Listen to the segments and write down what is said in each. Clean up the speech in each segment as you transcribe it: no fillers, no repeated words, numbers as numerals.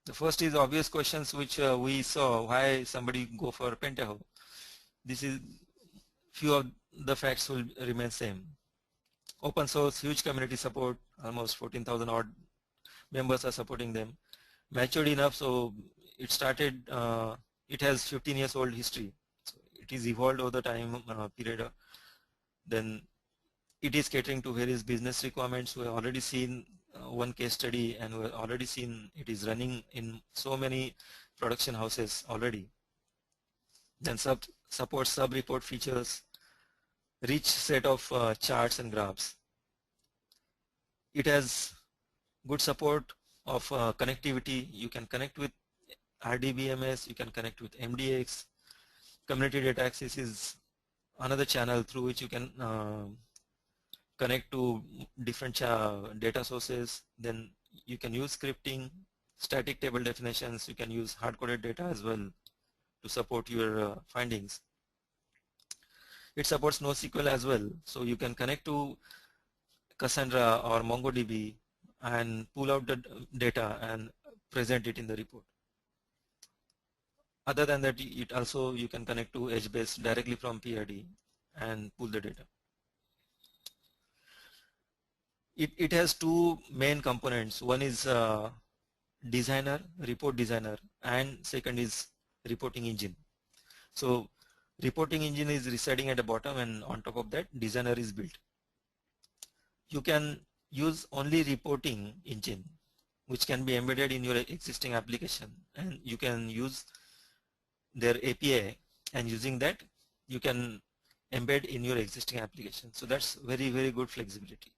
The first is obvious questions which we saw, why somebody go for Pentaho. This is few of the facts will remain same. Open source, huge community support, almost 14,000 odd members are supporting them. Matured enough, so it started, it has 15 years old history. So it is evolved over the time period. Then it is catering to various business requirements. We have already seen one case study, and we have already seen it is running in so many production houses already. Then supports sub-report features, rich set of charts and graphs. It has good support of connectivity. You can connect with RDBMS, you can connect with MDX. Community data access is another channel through which you can connect to different data sources. Then you can use scripting, static table definitions, you can use hard-coded data as well to support your findings. It supports NoSQL as well, so you can connect to Cassandra or MongoDB and pull out the data and present it in the report. Other than that, it also you can connect to Edge-based directly from PRD and pull the data. It has two main components. One is designer, report designer, and second is reporting engine. So reporting engine is residing at the bottom, and on top of that designer is built. You can use only reporting engine, which can be embedded in your existing application, and you can use their API, and using that you can embed in your existing application. So that's very, very good flexibility.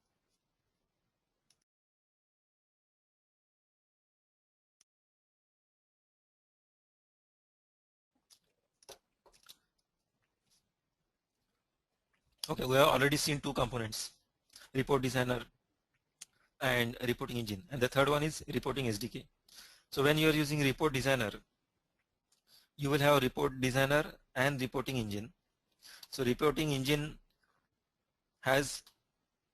Okay, we have already seen two components, report designer and reporting engine, and the third one is reporting SDK. So when you are using report designer, you will have report designer and reporting engine. So reporting engine has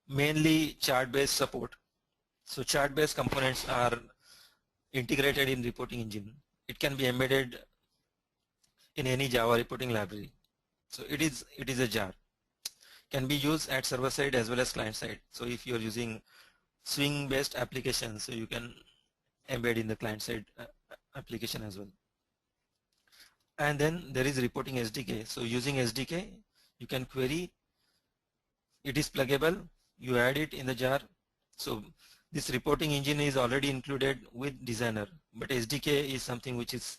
mainly chart-based support. So chart-based components are integrated in reporting engine. It can be embedded in any Java reporting library. So it is a jar. Can be used at server side as well as client side. So if you are using Swing-based applications, so you can embed in the client side application as well. And then there is reporting SDK. So using SDK, you can query. It is pluggable. You add it in the jar. So this reporting engine is already included with designer, but SDK is something which is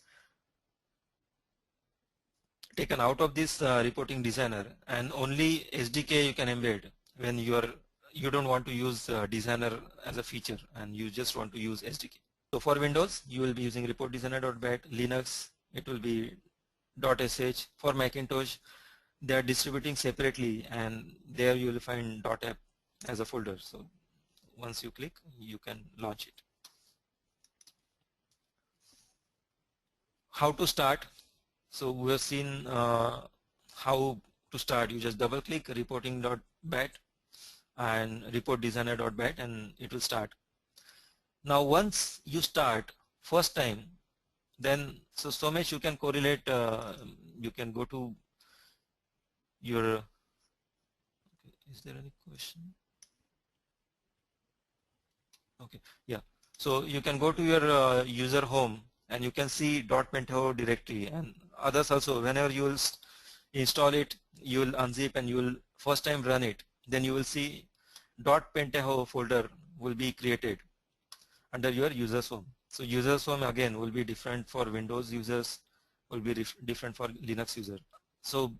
taken out of this reporting designer, and only SDK you can embed when you don't want to use designer as a feature and you just want to use SDK. So for Windows, you will be using report designer.bat. Linux, it will be .sh. For Macintosh, they are distributing separately, and there you will find .app as a folder. So once you click, you can launch it. How to start? So we have seen how to start. You just double click reporting.bat and reportdesigner.bat, and it will start. Now once you start first time, then so Somesh, you can correlate, you can go to your, is there any question? Okay, yeah. So you can go to your user home, and you can see .pentaho directory, and others also. Whenever you will install it, you will unzip and you will first time run it, then you will see .pentaho folder will be created under your users home. So users home again will be different for Windows users, will be different for Linux user. So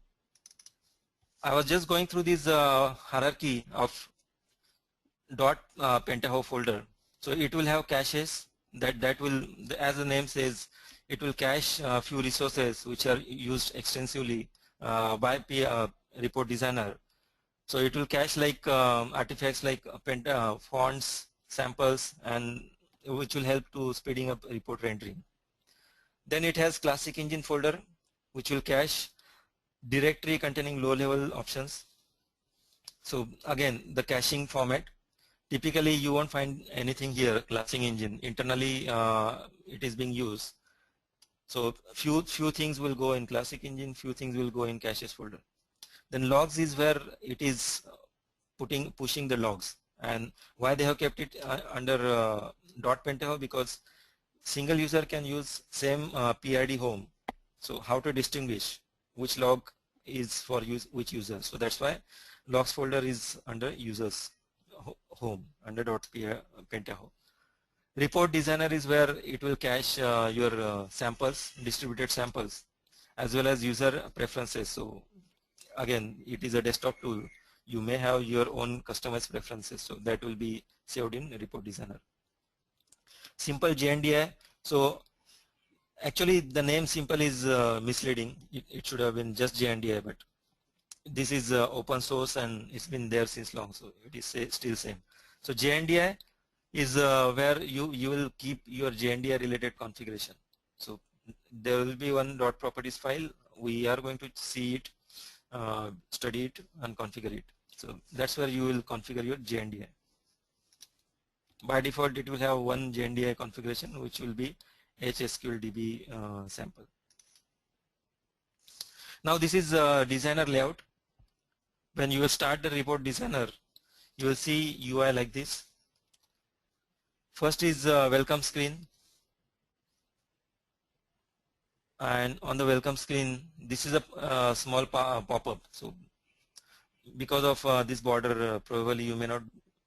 I was just going through this hierarchy of .pentaho folder. So it will have caches that will, as the name says, it will cache a few resources which are used extensively by report designer. So it will cache like artifacts like fonts, samples, and which will help to speeding up report rendering. Then it has classic engine folder, which will cache directory containing low-level options. So again, the caching format Typically, you won't find anything here, classing engine. Internally, it is being used. So few things will go in classic engine, few things will go in caches folder. Then logs is where it is pushing the logs. And why they have kept it under .pentaho, because single user can use same PRD home. So how to distinguish which log is for which user? So that's why logs folder is under users home under .pentaho. Report designer is where it will cache your samples, distributed samples, as well as user preferences. So again, it is a desktop tool. You may have your own customized preferences, so that will be saved in report designer. Simple JNDI. So actually the name simple is misleading. It should have been just JNDI, but this is open source and it's been there since long, so it is still same. So JNDI is where you will keep your JNDI related configuration. So there will be one .properties file. We are going to see it, study it and configure it. So that's where you will configure your JNDI. By default, it will have one JNDI configuration, which will be HSQLDB sample. Now this is designer layout. When you will start the report designer, you will see UI like this. First is welcome screen, and on the welcome screen, this is a small pop-up. So because of this border, probably you may not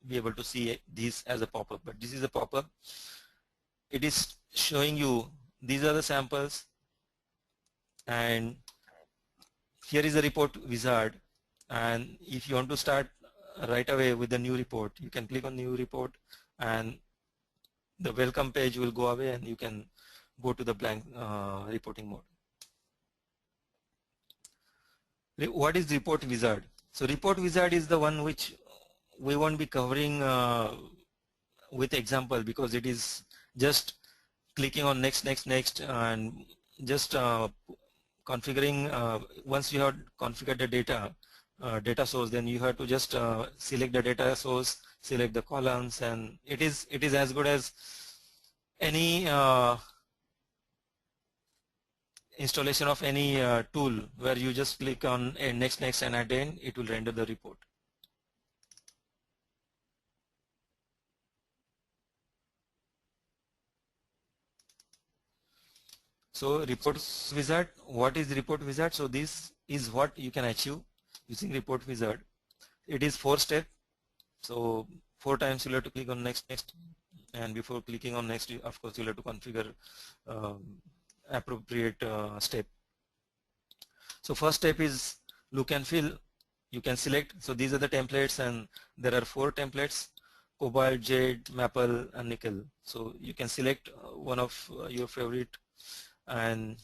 be able to see this as a pop-up, but this is a pop-up. It is showing you these are the samples, and here is the report wizard. And if you want to start right away with the new report, you can click on new report and the welcome page will go away and you can go to the blank reporting mode. What is report wizard? So report wizard is the one which we won't be covering with example, because it is just clicking on next and just configuring. Once you have configured the data source, then you have to just select the data source, select the columns, and it is as good as any installation of any tool where you just click on next and at the end it will render the report. So report wizard, what is report wizard? So this is what you can achieve using report wizard. It is 4-step. So 4 times you'll have to click on next, and before clicking on next, of course you'll have to configure appropriate step. So first step is look and feel. You can select. So these are the templates, and there are 4 templates: cobalt, jade, maple, and nickel. So you can select one of your favorite, and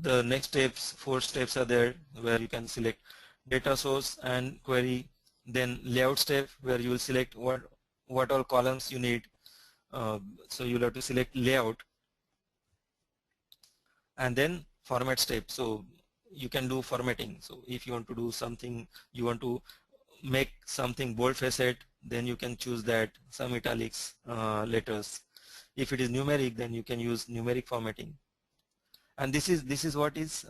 the next steps, 4 steps are there where you can select data source and query. Then layout step where you will select what all columns you need. So you'll have to select layout, and then format step. So you can do formatting. So if you want to do something, you want to make something bold facet, then you can choose that, some italics letters. If it is numeric, then you can use numeric formatting. And this is what is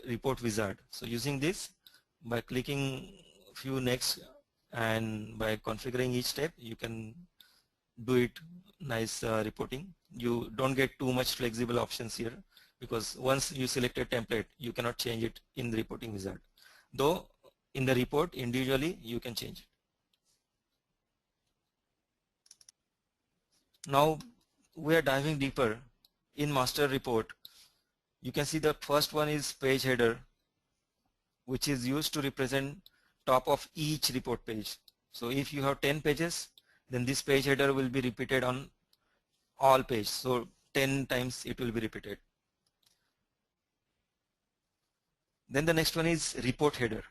report wizard. So using this, by clicking few next and by configuring each step, you can do it nice reporting. You don't get too much flexible options here, because once you select a template, you cannot change it in the reporting wizard. Though in the report individually you can change it. Now we are diving deeper in master report. You can see the first one is page header, which is used to represent top of each report page. So if you have 10 pages, then this page header will be repeated on all pages. So 10 times it will be repeated. Then the next one is report header.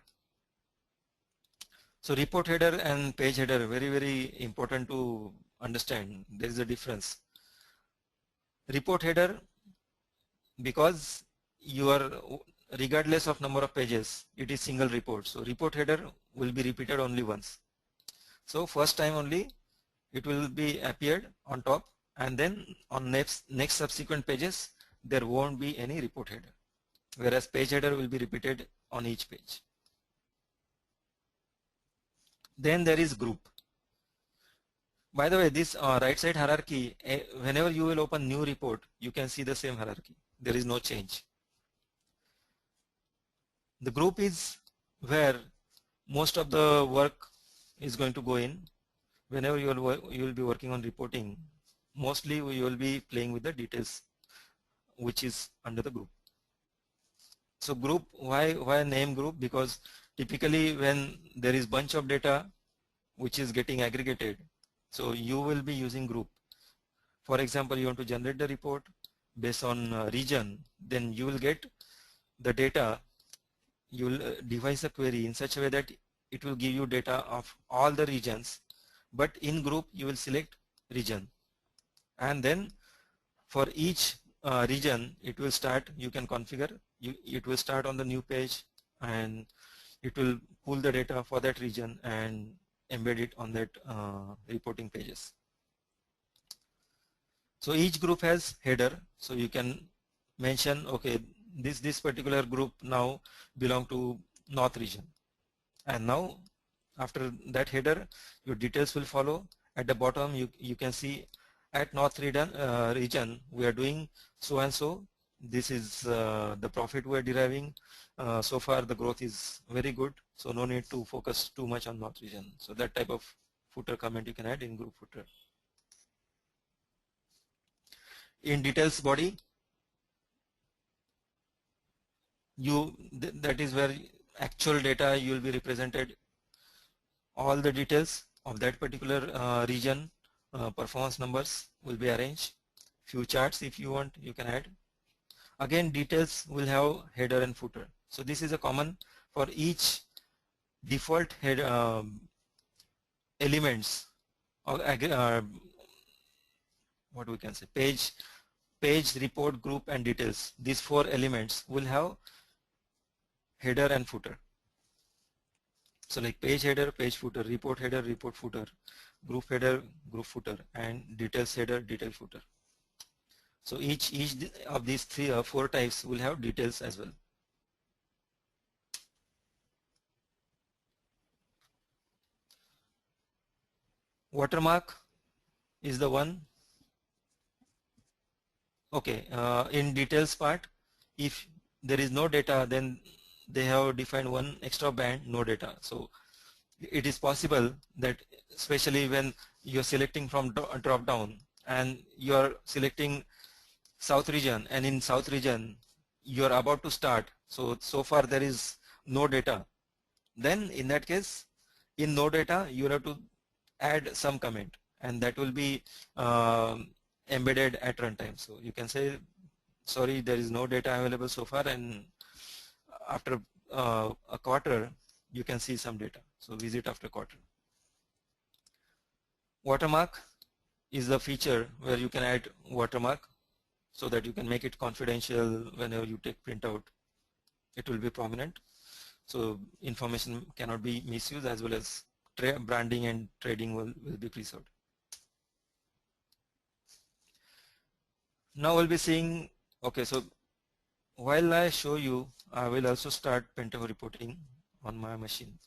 So report header and page header, very important to understand. There is a difference. Report header, because you are regardless of number of pages, it is single report. So report header will be repeated only once. So first time only it will be appeared on top, and then on next subsequent pages there won't be any report header, whereas page header will be repeated on each page. Then there is group. By the way, this right side hierarchy, whenever you will open new report, you can see the same hierarchy. There is no change. The group is where most of the work is going to go in. Whenever you will be working on reporting, mostly you will be playing with the details which is under the group. So group, why name group? Because typically when there is bunch of data which is getting aggregated, so you will be using group. For example, you want to generate the report based on region, then you will get the data, you will devise a query in such a way that it will give you data of all the regions, but in group you will select region, and then for each region it will start, you can configure, it will start on the new page and it will pull the data for that region and embed it on that reporting pages. So each group has header, so you can mention, okay, this particular group now belong to north region, and now after that header your details will follow. At the bottom you can see at north region we are doing so and so, this is the profit we are deriving, so far the growth is very good, so no need to focus too much on north region. So that type of footer comment you can add in group footer. In details body, that is where actual data you will be represented, all the details of that particular region, performance numbers will be arranged, few charts if you want you can add. Again, details will have header and footer. So this is a common for each default head elements or what we can say, page, report, group and details. These four elements will have header and footer. So like page header, page footer, report header, report footer, group header, group footer, and details header, detail footer. So each of these three or four types will have details as well. Watermark is the one. Okay, in details part, if there is no data, then they have defined one extra band, no data. So it is possible that, especially when you're selecting from drop down and you're selecting south region, and in south region you're about to start, so far there is no data, then in that case in no data you have to add some comment, and that will be embedded at runtime. So you can say, sorry, there is no data available so far, and after a quarter you can see some data, so visit after quarter. Watermark is the feature where you can add watermark so that you can make it confidential. Whenever you take printout, it will be prominent, so information cannot be misused, as well as branding and trading will be preserved. Now we'll be seeing, okay, so while I show you, I will also start Pentaho reporting on my machine.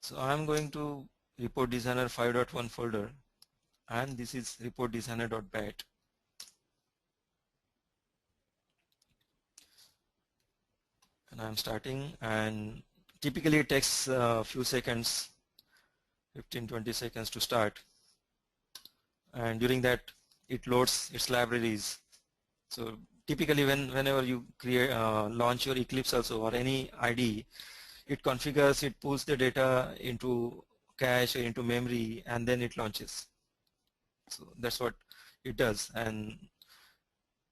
So I'm going to Report Designer 5.1 folder, and this is Report Designer.bat. And I'm starting, and typically it takes a few seconds, 15-20 seconds to start, and during that it loads its libraries. So typically whenever you create launch your Eclipse also, or any IDE, it configures, it pulls the data into cache or into memory, and then it launches. So that's what it does, and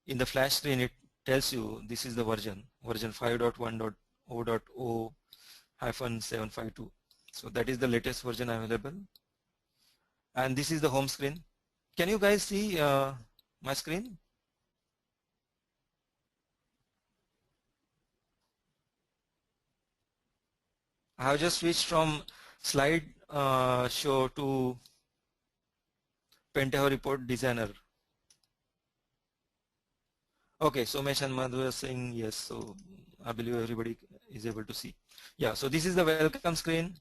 in the flash screen it tells you this is the version 5.1.0.0-752. So that is the latest version available. And this is the home screen. Can you guys see my screen? I have just switched from slide show to Pentaho report designer. Okay, so Mesh and Madhu are saying yes, so I believe everybody is able to see. Yeah, so this is the welcome screen.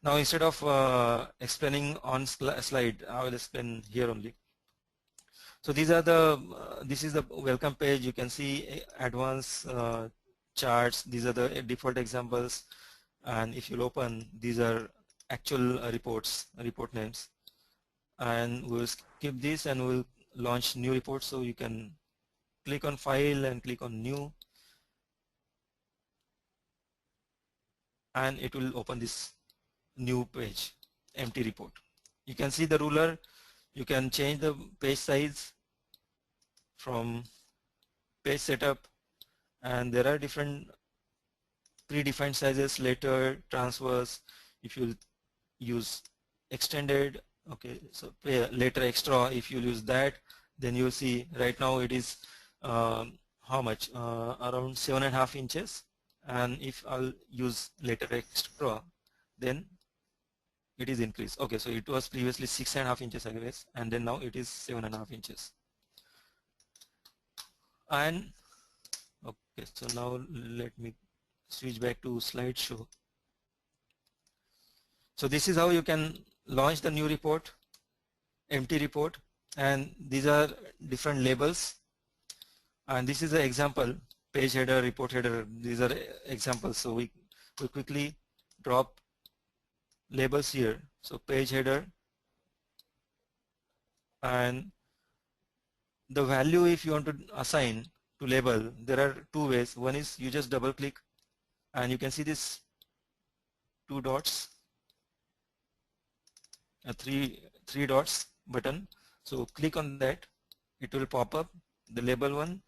Now instead of explaining on slide, I will explain here only. So these are the this is the welcome page. You can see advanced charts. These are the default examples, and if you'll open, these are actual reports, report names. And we'll skip this and we'll launch new reports. So you can click on file and click on new, and it will open this new page, empty report. You can see the ruler. You can change the page size from page setup, and there are different predefined sizes, later, transverse. If you use extended, okay, so later extra, if you use that, then you'll see right now it is how much, around 7.5 inches, and if I'll use later extra, then it is increased. Okay, so it was previously 6.5 inches, I guess, and then now it is 7.5 inches. And okay, so now let me switch back to slideshow. So this is how you can launch the new report, empty report, and these are different labels. And this is an example, page header, report header. These are examples. So we quickly drop labels here. So page header, and the value if you want to assign to label, there are two ways. One is you just double click and you can see this two dots, a three dots button. So click on that, it will pop up the label one.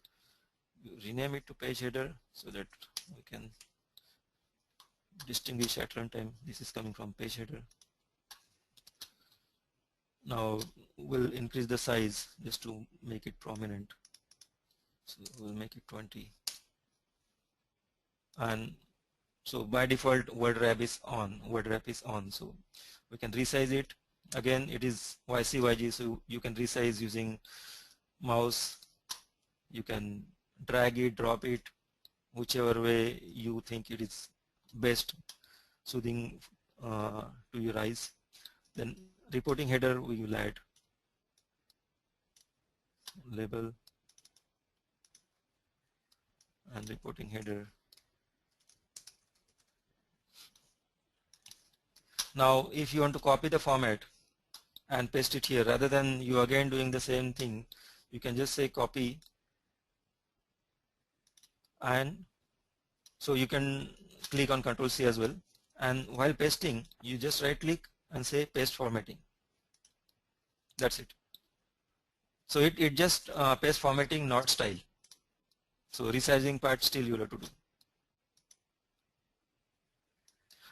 You rename it to page header so that we can distinguish at runtime. This is coming from page header. Now we'll increase the size just to make it prominent. So we'll make it 20. And so by default word wrap is on. Word wrap is on. So we can resize it. Again, it is YCYG, so you can resize using mouse. You can drag it, drop it, whichever way you think it is best soothing to your eyes. Then reporting header we will add label and reporting header. Now if you want to copy the format and paste it here, rather than you again doing the same thing, you can just say copy, and so you can click on Ctrl C as well, and while pasting you just right click and say paste formatting. That's it. So it just paste formatting, not style. So resizing part still you will have to do.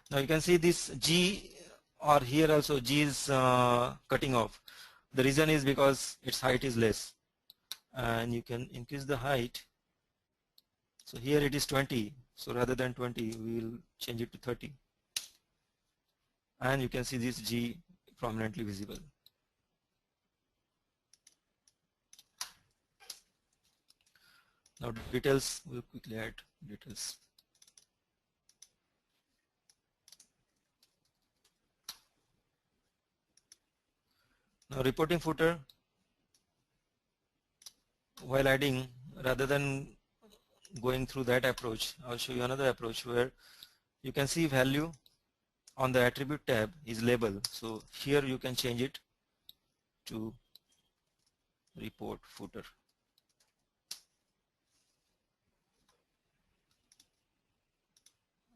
Now you can see this G, or here also G is cutting off. The reason is because its height is less, and you can increase the height. So here it is 20, so rather than 20 we will change it to 30, and you can see this G prominently visible. Now details, we'll quickly add details. Now reporting footer, while adding, rather than going through that approach, I'll show you another approach where you can see value on the attribute tab is label. So here you can change it to report footer.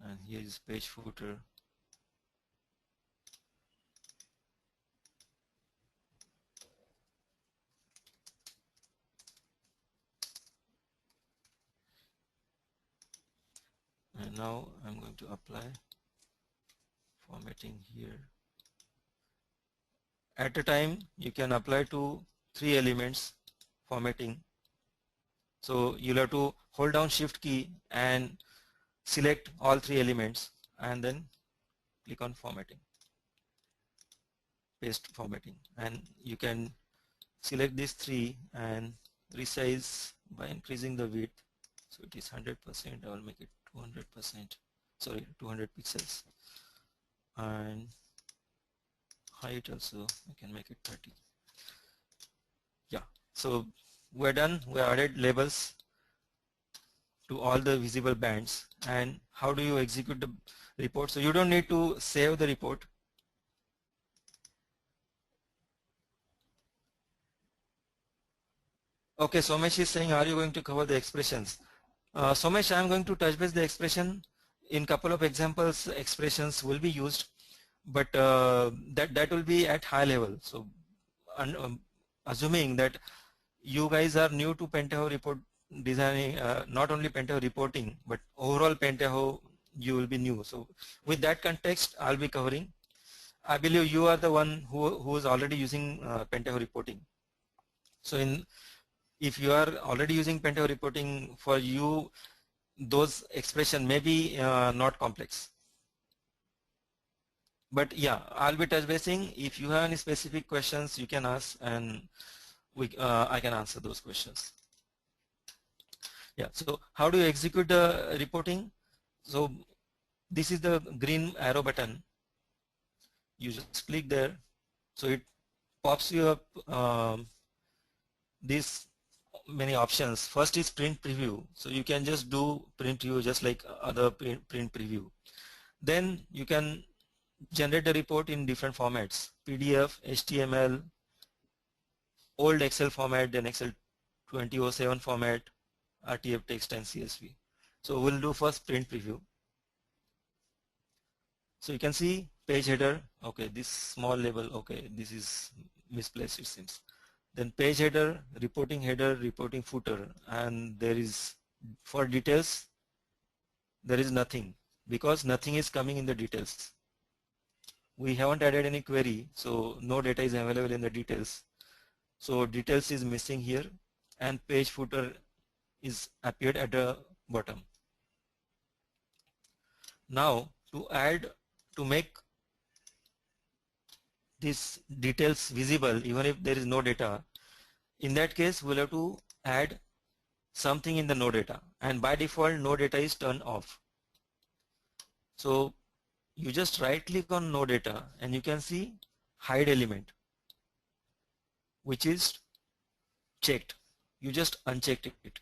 And here is page footer. And now I'm going to apply formatting here. At a time you can apply to 3 elements formatting. So you'll have to hold down shift key and select all 3 elements and then click on formatting, paste formatting, and you can select these 3 and resize by increasing the width. So it is 100%, I will make it 200%, sorry, 200 pixels, and height also I can make it 30. Yeah, so we're done. We added labels to all the visible bands. And how do you execute the report? So you don't need to save the report. Okay, Somesh is saying, are you going to cover the expressions? Somesh, I'm going to touch base the expression. In couple of examples, expressions will be used, but that will be at high level. So assuming that you guys are new to Pentaho report designing, not only Pentaho reporting, but overall Pentaho you will be new. So with that context, I'll be covering. I believe you are the one who is already using Pentaho reporting. So if you are already using Pentaho reporting, for you those expression may be not complex. But yeah, I'll be touch basing. If you have any specific questions, you can ask, and I can answer those questions. Yeah, so how do you execute the reporting? So this is the green arrow button. You just click there, so it pops you up these many options. First is print preview, so you can just do print preview just like other print preview. Then you can generate the report in different formats: PDF, HTML, old Excel format, then Excel 2007 format, RTF text, and CSV. So we'll do first print preview. So you can see page header, okay, this small label, okay, this is misplaced it seems. Then page header, reporting footer, and there is, for details, there is nothing because nothing is coming in the details. We haven't added any query, so no data is available in the details. So details is missing here, and page footer is appeared at the bottom. Now to make these details visible even if there is no data, in that case we'll have to add something in the no data, and by default no data is turned off. So you just right click on no data and you can see hide element, which is checked. You just unchecked it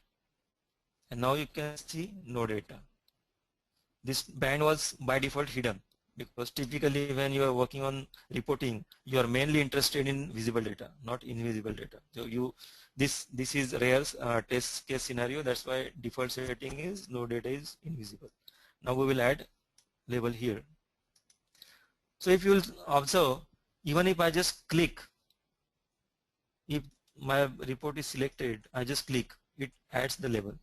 and now you can see no data. This band was by default hidden because typically when you are working on reporting, you are mainly interested in visible data, not invisible data. So this is rare test case scenario. That's why default setting is no data is invisible. Now we will add label here. So if you will observe, even if I just click, if my report is selected, I just click, it adds the label.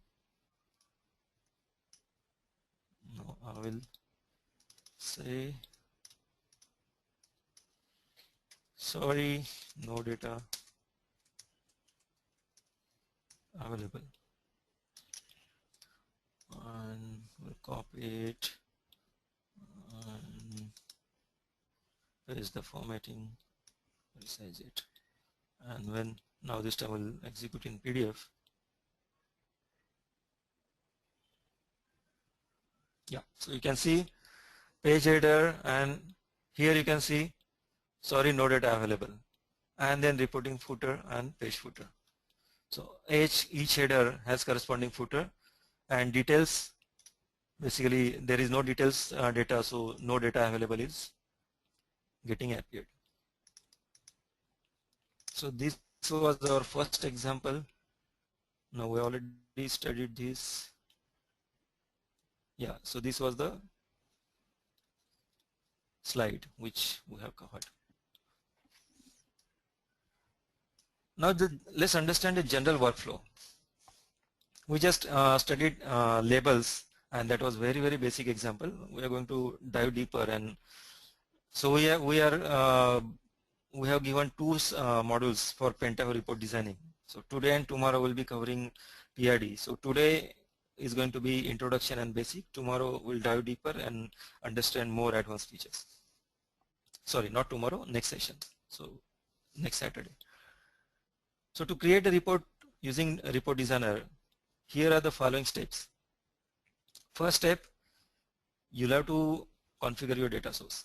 Now I will say sorry, no data available, and we'll copy it and paste the formatting, resize it, and when now this time will execute in PDF. Yeah, so you can see page header, and here you can see sorry, no data available, and then reporting footer and page footer. So each header has corresponding footer, and details, basically there is no details data, so no data available is getting appeared. So this was our first example. Now we already studied this. Yeah, so this was the slide which we have covered. Now let's understand the general workflow. We just studied labels, and that was very basic example. We are going to dive deeper and So we have given two modules for Pentaho report designing. So today and tomorrow we'll be covering PRD. So today is going to be introduction and basic. Tomorrow we'll dive deeper and understand more advanced features. Sorry, not tomorrow, next session. So next Saturday. So to create a report using a report designer, here are the following steps. First step, you'll have to configure your data source.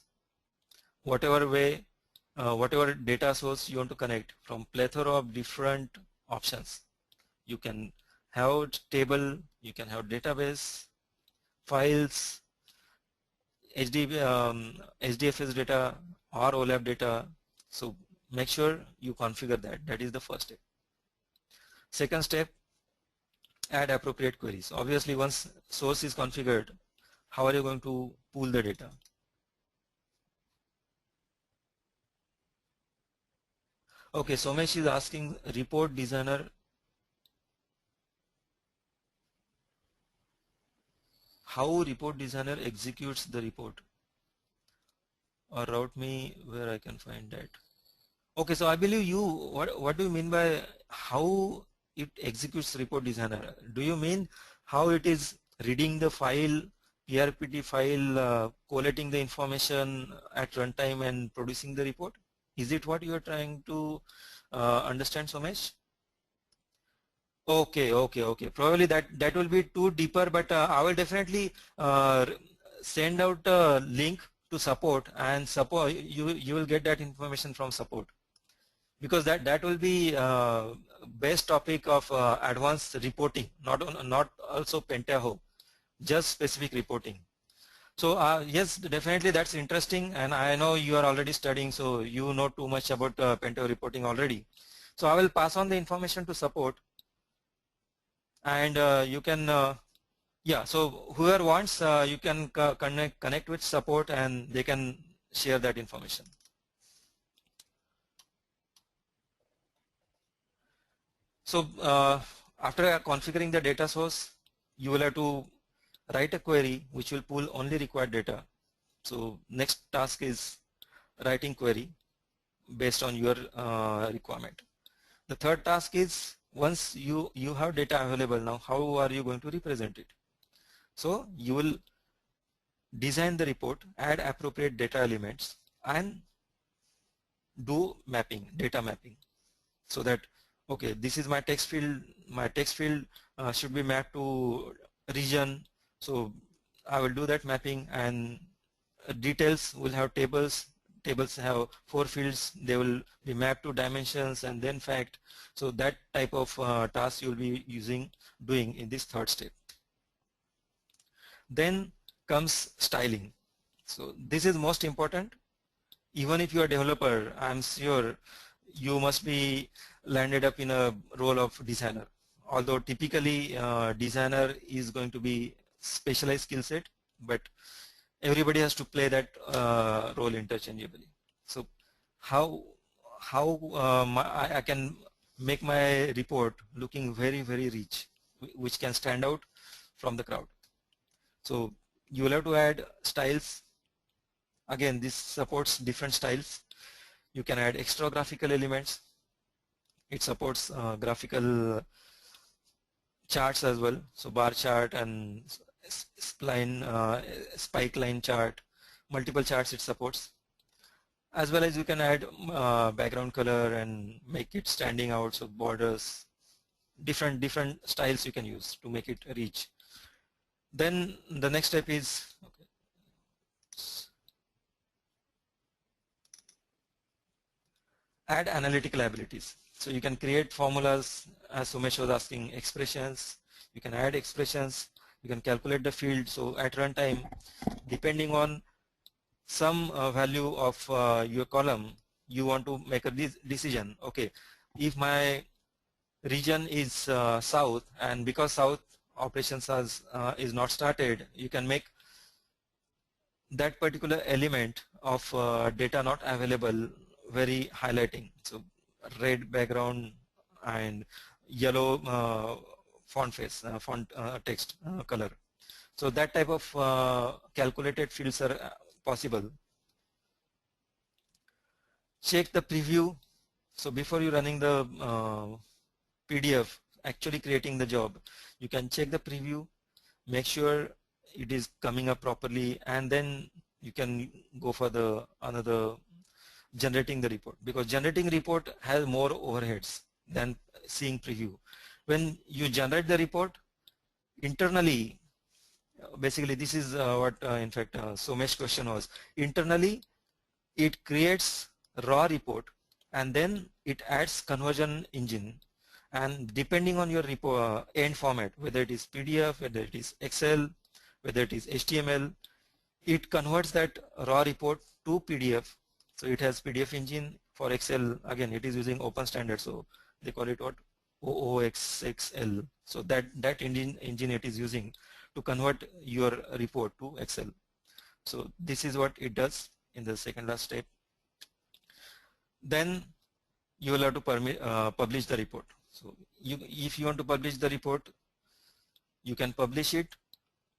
Whatever way, whatever data source you want to connect from plethora of different options. You can have table, you can have database, files, HDFS data or OLAP data. So make sure you configure that. That is the first step. Second step, add appropriate queries. Obviously, once source is configured, how are you going to pull the data? Okay, Somesh is asking report designer. How report designer executes the report? Or route me where I can find that. Okay, so I believe you, what do you mean by how it executes report designer? Do you mean how it is reading the file, PRPT file, collating the information at runtime and producing the report? Is it what you are trying to understand, Somesh? Okay. Probably that will be too deeper, but I will definitely send out a link to support, and support you will get that information from support, because that will be best topic of advanced reporting, not also Pentaho, just specific reporting. So yes, definitely that's interesting, and I know you are already studying, so you know too much about Pentaho reporting already. So I will pass on the information to support, and you can yeah, so whoever wants, you can connect with support and they can share that information. So after configuring the data source, you will have to write a query which will pull only required data. So next task is writing query based on your requirement. The third task is, once you have data available, now how are you going to represent it? So you will design the report, add appropriate data elements, and do mapping, data mapping, so that okay, this is my text field. My text field should be mapped to region. So I will do that mapping, and details will have tables. Tables have 4 fields. They will be mapped to dimensions and then fact. So that type of task you will be doing in this third step. Then comes styling. So this is most important. Even if you are a developer, I'm sure you must be landed up in a role of designer. Although typically designer is going to be specialized skill set, but everybody has to play that role interchangeably. So how I can make my report looking very rich, which can stand out from the crowd. So you will have to add styles. Again, this supports different styles. You can add extra graphical elements. It supports graphical charts as well. So bar chart and spline, spike line chart, multiple charts it supports. As well as you can add background color and make it standing out. So borders, different styles you can use to make it rich. Then the next step is add analytical abilities. So you can create formulas, as Sumesh was asking, expressions. You can add expressions. You can calculate the field. So at runtime, depending on some value of your column, you want to make a decision. Okay, if my region is south, and because south operations is not started, you can make that particular element of data not available very highlighting. So red background and yellow font face, font text color. So that type of calculated fields are possible. check the preview. So before you running the PDF, actually creating the job, you can check the preview, make sure it is coming up properly, and then you can go for the another generating the report, because generating report has more overheads than seeing preview. When you generate the report internally, basically this is what in fact Somesh's question was. Internally it creates raw report and then it adds conversion engine, and depending on your report end format, whether it is PDF, whether it is Excel, whether it is HTML, it converts that raw report to PDF. So it has PDF engine. For Excel, again it is using open standard, so they call it what, OOXXL. So that engine it is using to convert your report to Excel. So this is what it does in the second last step. Then you will have to publish the report. So if you want to publish the report, you can publish it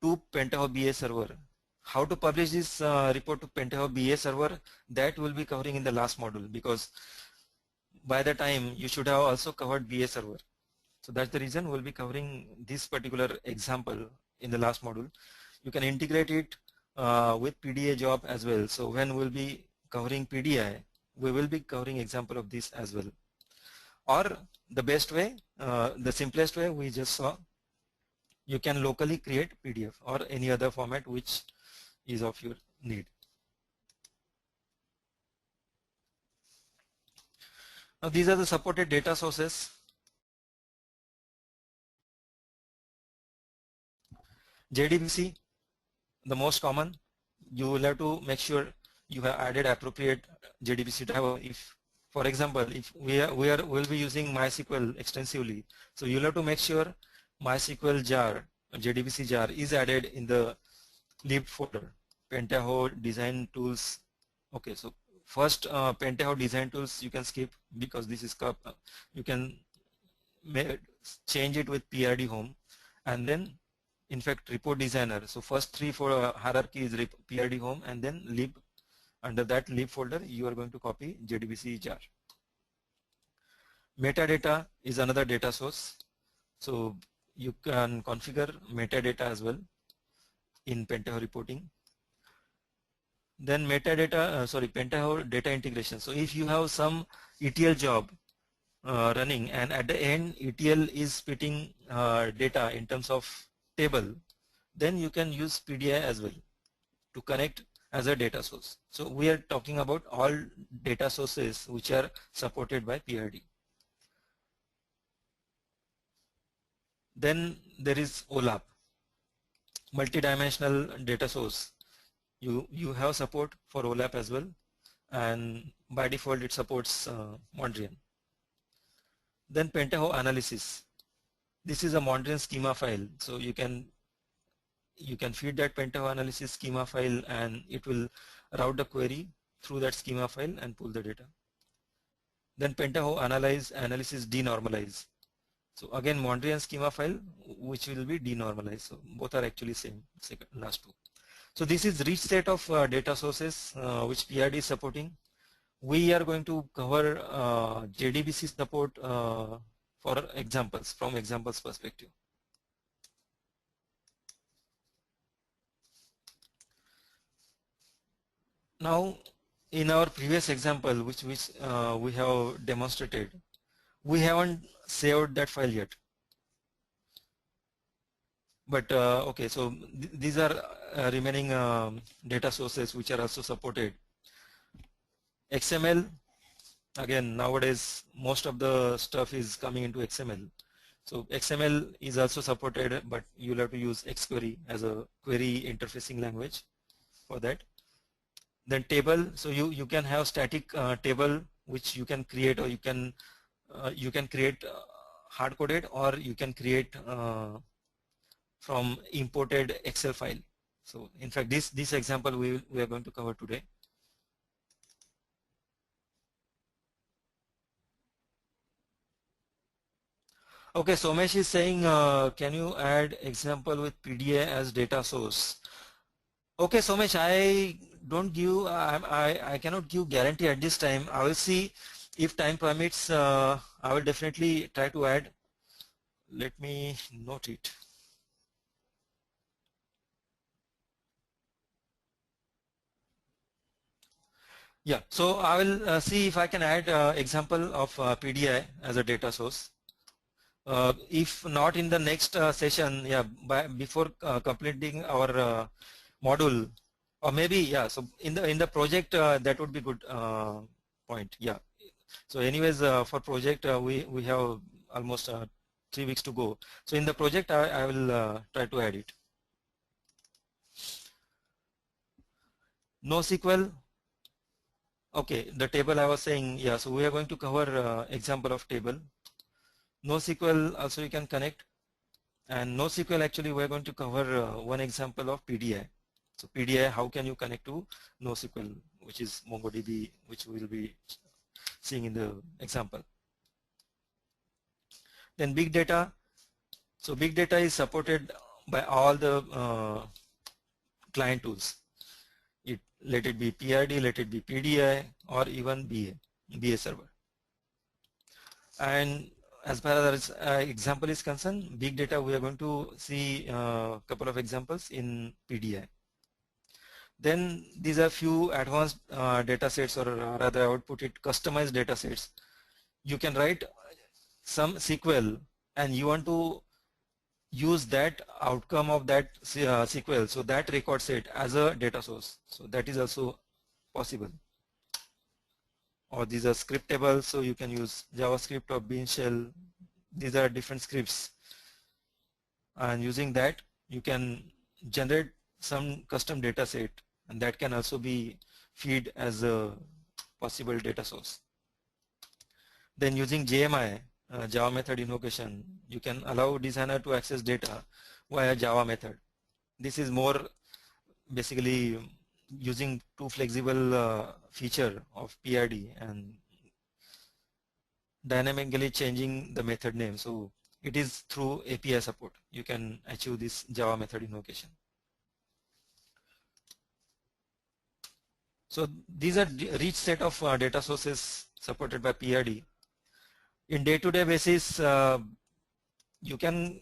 to Pentaho BA server. How to publish this report to Pentaho BA server, that will be covering in the last module, because by the time you should have also covered BA server. So that's the reason we'll be covering this particular example in the last module. You can integrate it with PDA job as well. So when we'll be covering PDI, we will be covering example of this as well. Or the best way, the simplest way we just saw, you can locally create PDF or any other format which is of your need. Now these are the supported data sources. JDBC, the most common. You will have to make sure you have added appropriate JDBC driver. If, for example, if we'll be using MySQL extensively, so you'll have to make sure MySQL jar, JDBC jar is added in the lib folder. Pentaho design tools. Okay, so first Pentaho design tools you can skip because this is you can change it with PRD home, and then in fact report designer. So first 3-4 hierarchy is PRD home, and then lib, under that lib folder you are going to copy JDBC jar. Metadata is another data source, so you can configure metadata as well in Pentaho reporting. Then metadata, Pentaho data integration. So if you have some ETL job running, and at the end ETL is spitting data in terms of table, then you can use PDI as well to connect as a data source. So we are talking about all data sources which are supported by PRD. Then there is OLAP, multidimensional data source. You have support for OLAP as well, and by default it supports Mondrian. Then Pentaho analysis. This is a Mondrian schema file, so you can feed that Pentaho analysis schema file and it will route the query through that schema file and pull the data. Then Pentaho analysis denormalize. So again Mondrian schema file which will be denormalized. So both are actually same, last two. So this is rich set of data sources which PRD is supporting. We are going to cover JDBC support for examples, from examples perspective. Now in our previous example which we have demonstrated, we haven't saved that file yet. But okay, so these are remaining data sources which are also supported. XML, again nowadays most of the stuff is coming into XML. So XML is also supported, but you'll have to use XQuery as a query interfacing language for that. Then table, so you can have static table which you can create, or you can create hard-coded, or you can create from imported Excel file. So in fact this example we are going to cover today. Okay, Somesh is saying can you add example with PDA as data source? Okay, Somesh, I don't give, I cannot give guarantee at this time. I will see if time permits. I will definitely try to add. Let me note it. Yeah, so I will see if I can add example of PDI as a data source. If not in the next session, yeah, before completing our module, or maybe, yeah, so in the project that would be good point. Yeah, so anyways, for project we have almost 3 weeks to go. So in the project I will try to add it. NoSQL. Okay, the table I was saying, yeah, so we are going to cover example of table. NoSQL also you can connect, and NoSQL actually we are going to cover one example of PDI. So PDI, how can you connect to NoSQL, which is MongoDB, which we will be seeing in the example. Then big data. So big data is supported by all the client tools. Let it be PRD, let it be PDI, or even BA server. And as far as example is concerned, big data, we are going to see a couple of examples in PDI. Then these are few advanced data sets, or rather I would put it customized data sets. You can write some SQL and you want to use that outcome of that SQL, so that record set as a data source. So that is also possible. Or these are scriptable, so you can use JavaScript or Bean Shell. These are different scripts, and using that you can generate some custom data set, and that can also be feed as a possible data source. Then using JMI, Java method invocation, you can allow designer to access data via Java method. This is more basically using too flexible feature of PRD and dynamically changing the method name. So it is through API support you can achieve this Java method invocation. So these are rich set of data sources supported by PRD. In day-to-day basis, you can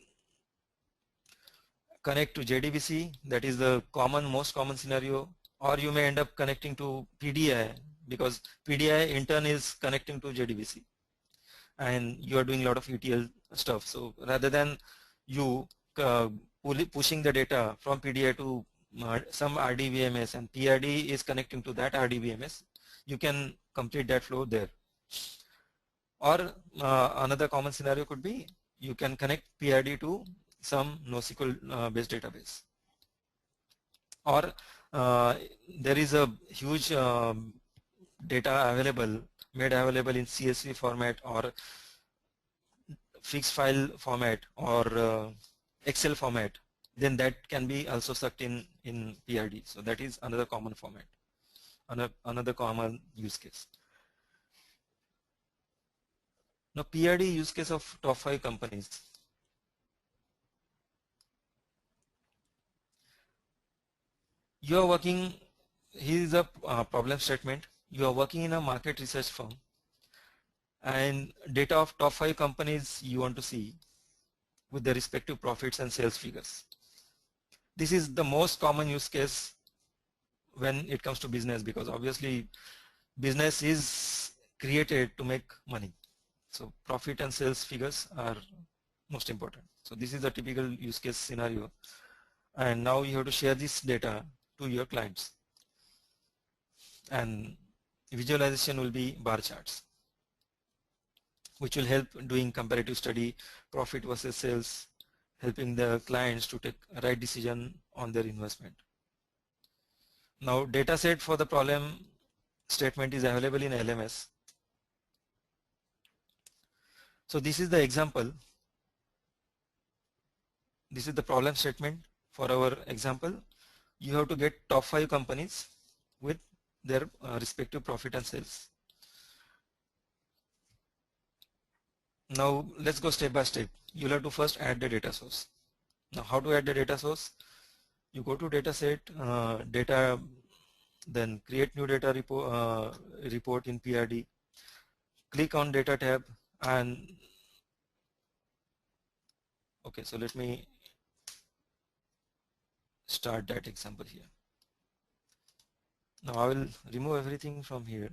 connect to JDBC, that is the most common scenario, or you may end up connecting to PDI, because PDI in turn is connecting to JDBC, and you are doing a lot of ETL stuff. So rather than you pushing the data from PDI to some RDBMS and PRD is connecting to that RDBMS, you can complete that flow there. Or another common scenario could be you can connect PRD to some NoSQL based database, or there is a huge data made available in CSV format or fixed file format or Excel format, then that can be also sucked in PRD. So that is another common format, another common use case. Now PRD use case of top 5 companies. You are working, here is a problem statement. You are working in a market research firm, and data of top 5 companies you want to see with their respective profits and sales figures. This is the most common use case when it comes to business, because obviously business is created to make money. So profit and sales figures are most important. So this is a typical use case scenario, and now you have to share this data to your clients, and visualization will be bar charts, which will help doing comparative study, profit versus sales, helping the clients to take a right decision on their investment. Now data set for the problem statement is available in LMS. So this is the example. This is the problem statement for our example. You have to get top 5 companies with their respective profit and sales. Now let's go step by step. You'll have to first add the data source. Now how to add the data source? You go to data set, data then create new data report in PRD, click on data tab, and okay, so let me start that example here. Now I will remove everything from here.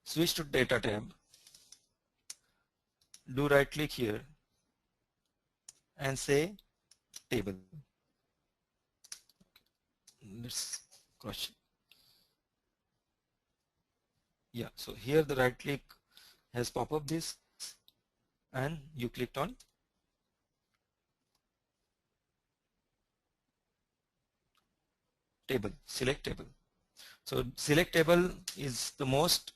Switch to data tab, do right click here and say table. Let's cross check. Yeah, so here the right click has pop up this and you clicked on table, select table. So select table is the most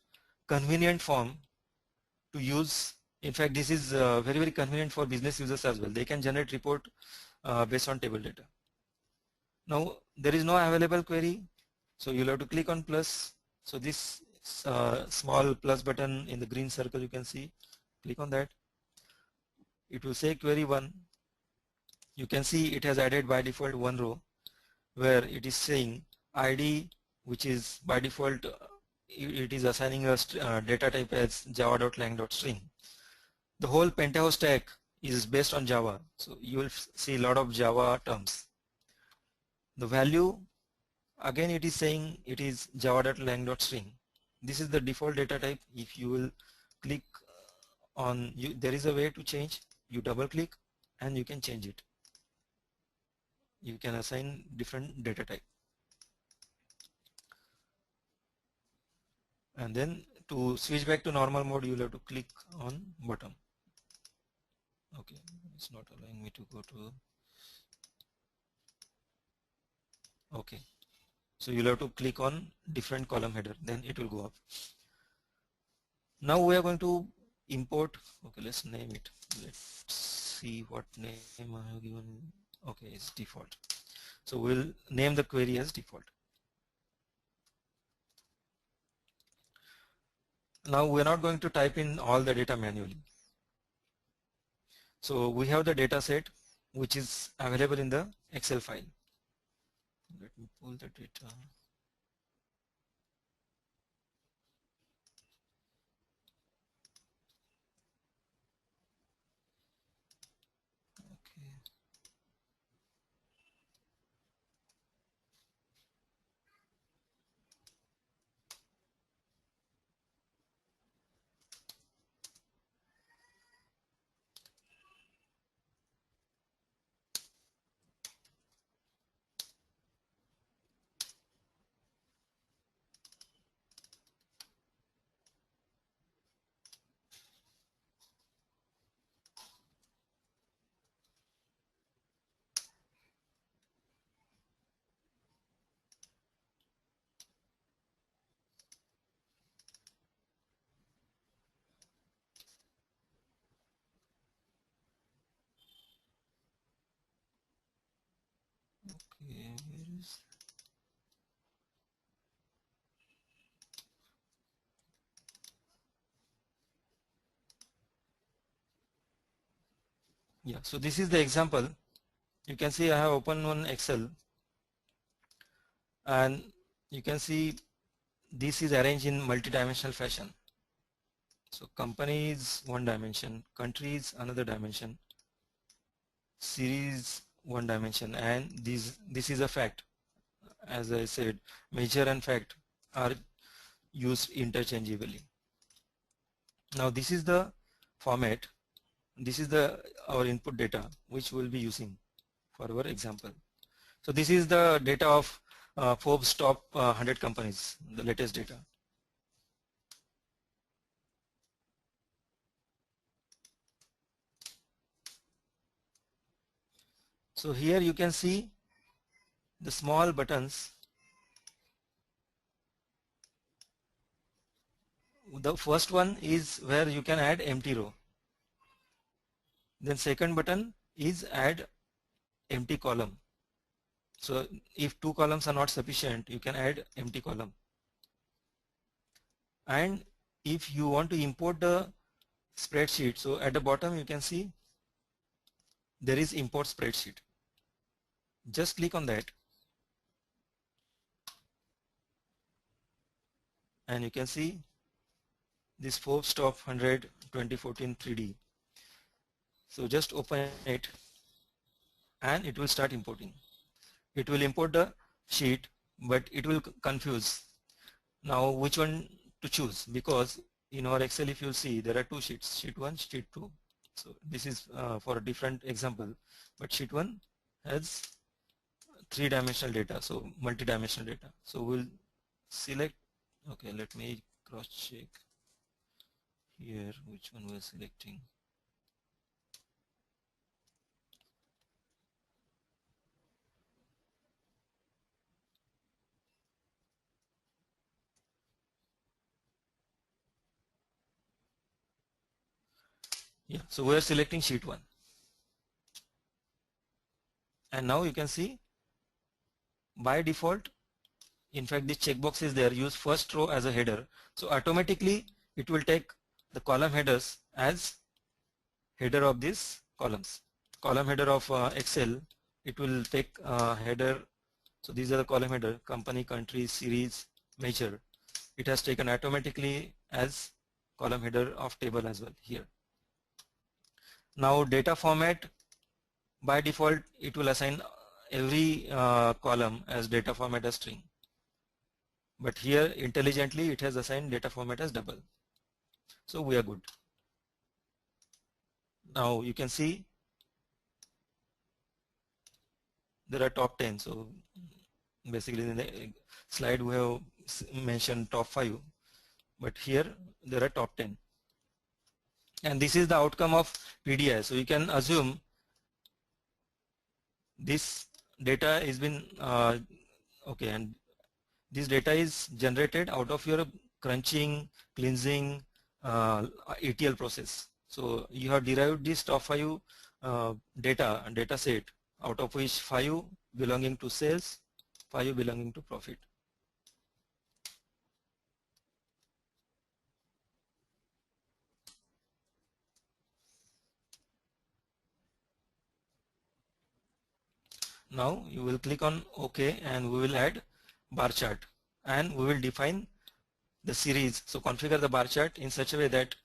convenient form to use. In fact, this is very convenient for business users as well. They can generate report based on table data. Now there is no available query, so you'll have to click on plus. So this small plus button in the green circle you can see, click on that. It will say query 1. You can see it has added by default one row where it is saying ID, which is by default it is assigning us data type as java.lang.string. The whole Pentaho stack is based on Java, so you will see a lot of Java terms. The value, again it is saying it is java.lang.string. This is the default data type. If you will click on, there is a way to change. You double click and you can change it. You can assign different data type. And then to switch back to normal mode, you will have to click on bottom. Okay, it's not allowing me to go to. Okay, so you'll have to click on different column header, then it will go up. Now we are going to import. Okay, let's name it. Let's see what name I have given. Okay, it's default. So we'll name the query as default. Now we're not going to type in all the data manually. So we have the data set which is available in the Excel file. Let me pull the data. Okay. Okay, where is? Yeah, so this is the example. You can see I have opened one Excel and you can see this is arranged in multi-dimensional fashion. So company is one dimension, country is another dimension, series one dimension, and this is a fact. As I said, measure and fact are used interchangeably. Now this is the format. This is our input data which we'll be using for our example. So this is the data of Forbes top 100 companies, the latest data. So here you can see the small buttons. The first one is where you can add empty row. Then second button is add empty column. So if two columns are not sufficient, you can add empty column. And if you want to import the spreadsheet, so at the bottom you can see there is import spreadsheet. Just click on that and you can see this Forbes Top 100 2014 3D. So just open it and it will start importing. It will import the sheet, but it will confuse now which one to choose, because in our Excel if you see there are two sheets, sheet 1, sheet 2. So this is for a different example, but sheet 1 has 3-dimensional data, so multi-dimensional data. So we'll select, okay, let me cross check here which one we're selecting. Yeah, so we're selecting sheet 1. And now you can see by default, in fact this checkbox is there, use first row as a header. So automatically it will take the column headers as header of these columns. Column header of Excel, it will take header. So these are the column header, company, country, series, measure. It has taken automatically as column header of table as well here. Now data format, by default it will assign every column as data format as string. But here intelligently it has assigned data format as double. So we are good. Now you can see there are top 10. So basically in the slide we have mentioned top 5, but here there are top 10. And this is the outcome of PDI. So you can assume this data is been okay, and this data is generated out of your crunching, cleansing, ETL process. So you have derived this top 5 data set, out of which 5 belonging to sales, 5 belonging to profit. Now you will click on OK and we will add bar chart and we will define the series. So configure the bar chart in such a way that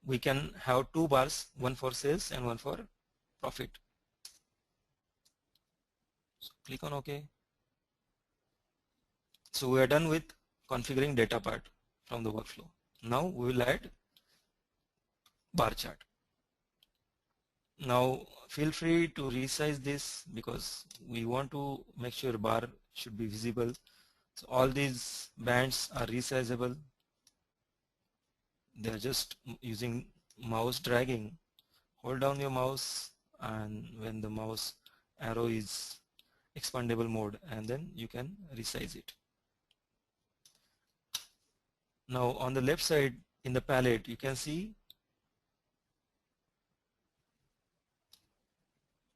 we can have 2 bars, one for sales and one for profit. So click on OK. So we are done with configuring data part from the workflow. Now we will add bar chart. Now feel free to resize this because we want to make sure bar should be visible. So all these bands are resizable. They are just using mouse dragging. Hold down your mouse and when the mouse arrow is expandable mode, and then you can resize it. Now on the left side in the palette you can see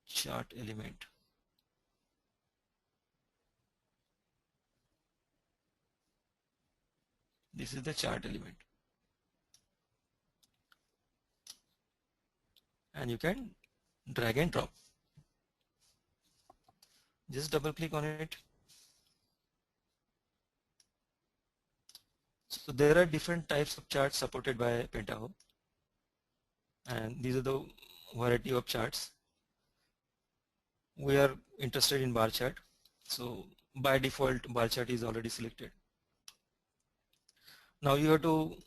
chart element. This is the chart element, and you can drag and drop. Just double click on it. So there are different types of charts supported by Pentaho, and these are the variety of charts. We are interested in bar chart, so by default bar chart is already selected. Now you have to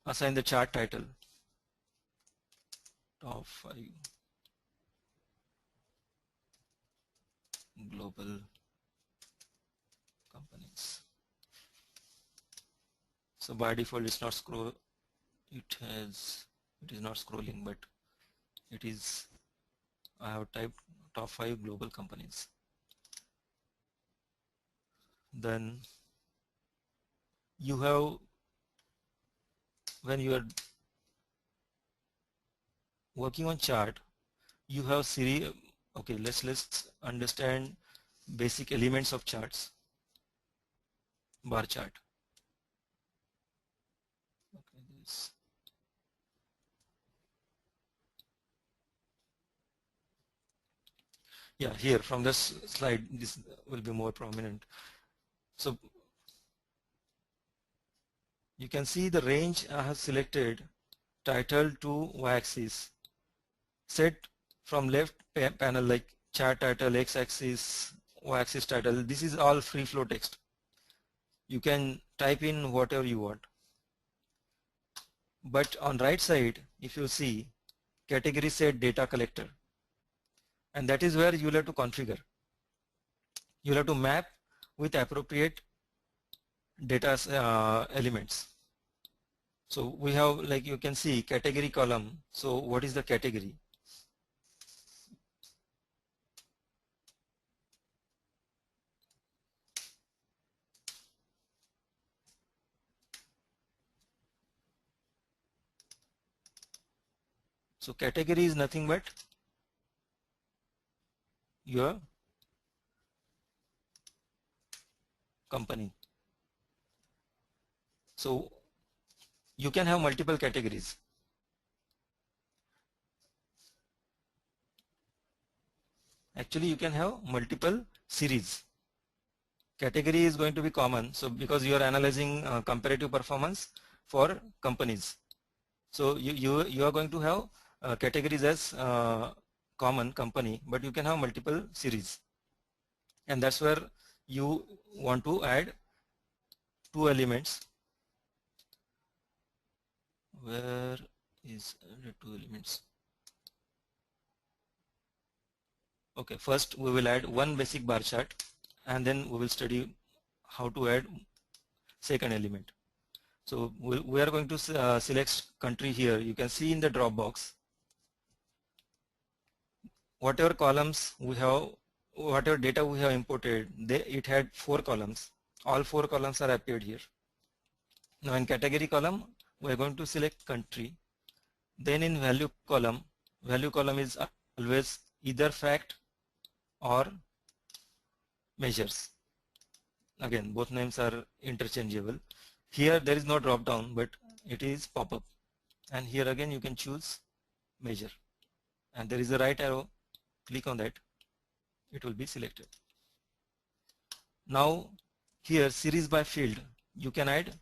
assign the chart title, top 5 global companies. So by default it's not scroll, it is not scrolling, but it is, I have typed top 5 global companies. Then you have, when you are working on chart, you have series. Okay, let's understand basic elements of charts. Bar chart. Yeah, here from this slide, this will be more prominent. So you can see the range I have selected, title to y-axis, set from left panel like chart title, x-axis, y-axis title. This is all free flow text. You can type in whatever you want. But on right side, if you see category set data collector, and that is where you'll have to configure. You'll have to map with appropriate data elements. So we have, like you can see, category column. So what is the category? So category is nothing but your company. So you can have multiple categories. Actually, you can have multiple series. Category is going to be common. So because you are analyzing comparative performance for companies. So you are going to have categories as common company, but you can have multiple series. And that's where you want to add two elements. Where is the two elements? Okay, first we will add one basic bar chart, and then we will study how to add second element. So we are going to select country here. You can see in the drop box whatever columns we have, whatever data we have imported, it had 4 columns. All 4 columns are appeared here. Now in category column, we are going to select country. Then in value column is always either fact or measures. Again, both names are interchangeable. Here there is no drop down, but it is pop-up. And here again you can choose measure. And there is a right arrow, click on that, it will be selected. Now here series by field, you can add.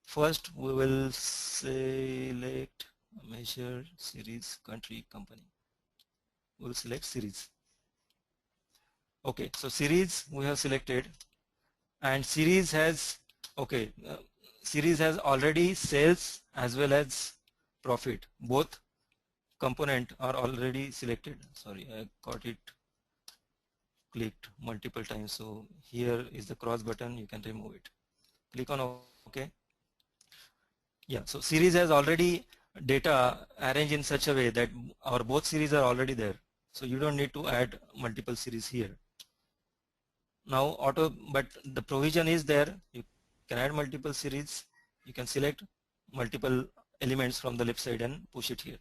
First we will select measure, series, country, company. We will select series. Okay, so series we have selected, and series has, okay, series has already sales as well as profit. Both component are already selected. Sorry, I got it clicked multiple times. So here is the cross button, you can remove it. Click on OK. Yeah, so series has already data arranged in such a way that our both series are already there. So you don't need to add multiple series here. Now but the provision is there. You can add multiple series. You can select multiple elements from the left side and push it here.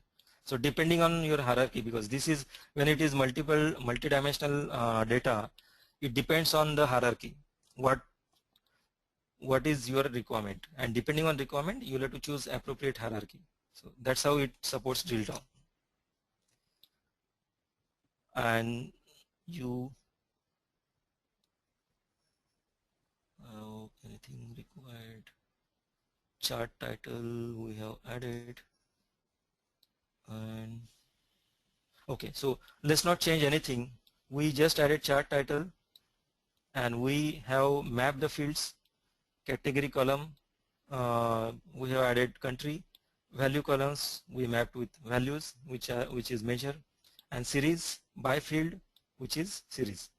So depending on your hierarchy, because this is when it is multidimensional data, it depends on the hierarchy. What is your requirement, and depending on requirement, you have to choose appropriate hierarchy. So that's how it supports drill down. And you anything required, chart title we have added, and okay, so let's not change anything. We just added chart title, and we have mapped the fields. Category column, we have added country. Value columns we mapped with values, which is measure, and series by field, which is series.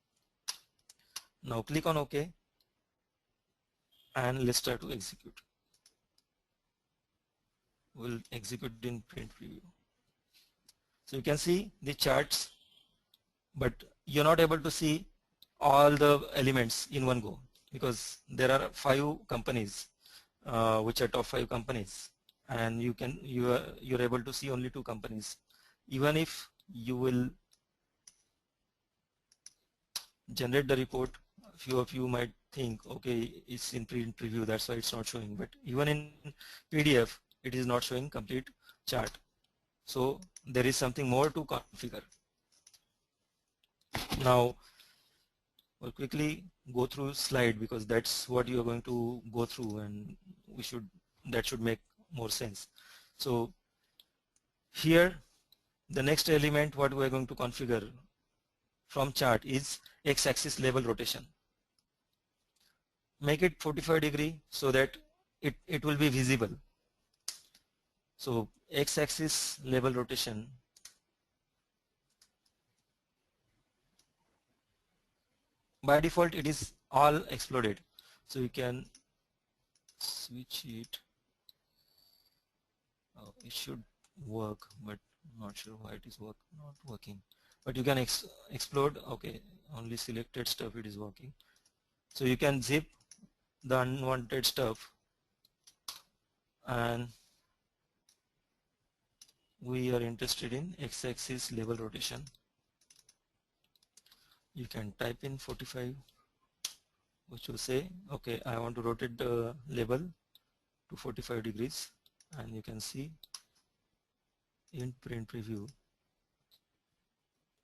Now click on OK, and let's try to execute. We'll execute in print preview. So you can see the charts, but you're not able to see all the elements in one go because there are 5 companies which are top 5 companies, and you're able to see only 2 companies. Even if you will generate the report, a few of you might think, okay, it's in print preview, that's why it's not showing. But even in PDF, it is not showing complete chart. So there is something more to configure. Now we'll quickly go through slide because that's what you're going to go through, and that should make more sense. So here the next element what we're going to configure from chart is x-axis level rotation. Make it 45° so that it will be visible. So x-axis level rotation, by default it is all exploded, so you can switch it. It should work, but not sure why it is not working. But you can explode. Okay, only selected stuff it is working. So you can zip the unwanted stuff, and we are interested in x-axis level rotation. You can type in 45, which will say, okay, I want to rotate the label to 45°, and you can see in print preview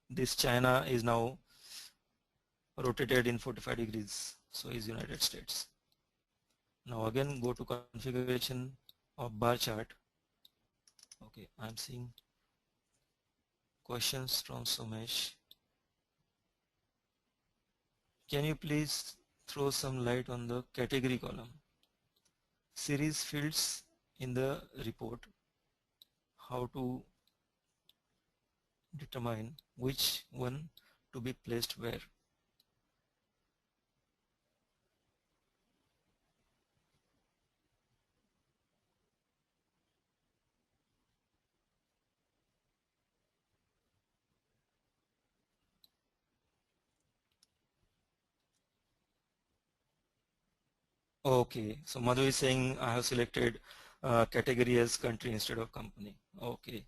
this China is now rotated in 45°, so is United States. Now again go to configuration of bar chart. Okay, I'm seeing questions from Somesh. Can you please throw some light on the category column? Series fields in the report. How to determine which one to be placed where? Okay, so Madhu is saying I have selected category as country instead of company. Okay,